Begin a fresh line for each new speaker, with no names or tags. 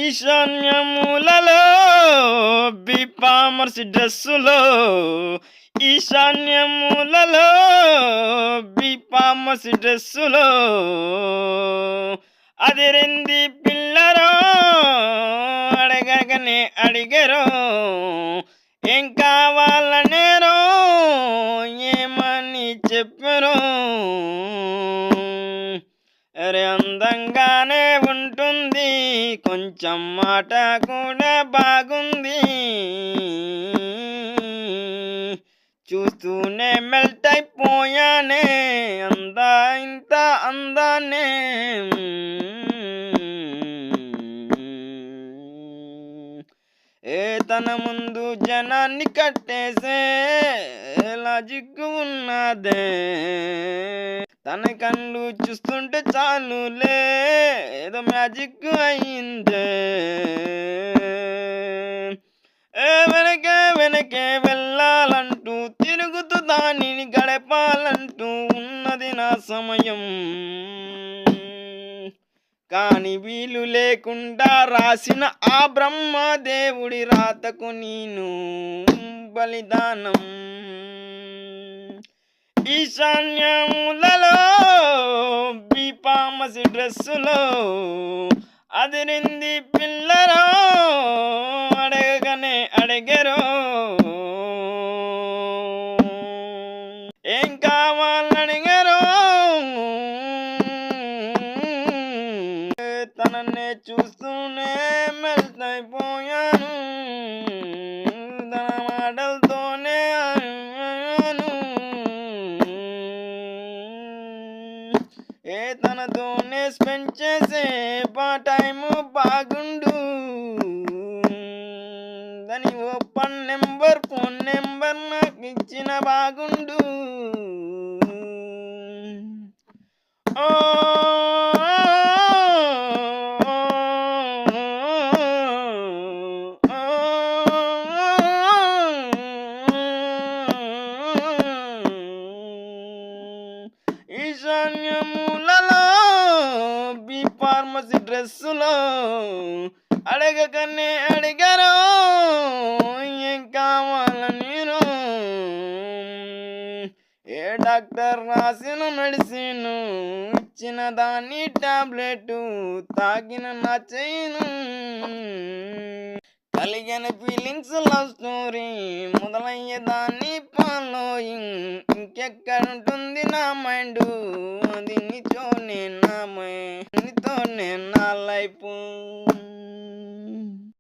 ఈశాన్యమూలలో బిపామర్సి డ్రెస్సులో, ఈశాన్యమూలలో బిపామర్సి డ్రెస్సులో అదిరింది పిల్లరో, అడగగానే అడిగరో ఏం కావాలనేరో, ఏమని చెప్పరో. అరే అందంగానే ఉంటుంది, కొంచెం మాట కూడా బాగుంది, చూస్తూనే మెల్ట్ అయిపోయానే అందా ఇంత అందానే. తన ముందు జనాన్ని కట్టేసే లాజిక్ ఉన్నదే, తన కళ్ళు చూస్తుంటే చాలులే ఏదో మ్యాజిక్ అయిందే. వెనకే వెనకే వెళ్ళాలంటూ తిరుగుతూ దానిని గడపాలంటూ ఉన్నది నా సమయం, కాని వీలు లేకుండా రాసిన ఆ బ్రహ్మదేవుడి రాతకు నేను బలిదానం. ఈశాన్యములలో బిపామసి డ్రెస్సులో అదిరింది పిల్లరో, అడగగానే అడిగరో ఏం కావాలడిగరో. తననే చూస్తూనే మెల్ట్ అయిపోయాను, తన మాటలతోనే అయ్యాను. తనతోనే స్పెండ్ చేసే టైము బాగుండు, దాని ఓపెన్ నెంబర్ ఫోన్ నెంబర్ నాకు ఇచ్చిన బాగుండు. ఓ ఈశాన్యమూలలో బిపామర్సి డ్రెస్సులో అడగగానే అడిగరో ఏం కావాలని. ఏ డాక్టర్ రాసిన మెడిసిన్ ఇచ్చిన దాని టాబ్లెట్ తాగిన నా చేయను, కలిగిన ఫీలింగ్స్ లవ్ స్టోరీ మొదలయ్యేదాన్ని ఫాలోయింగ్. ఇంకెక్కడుంటుంది నా మైండ్, అది నీతోనే నా లైఫ్.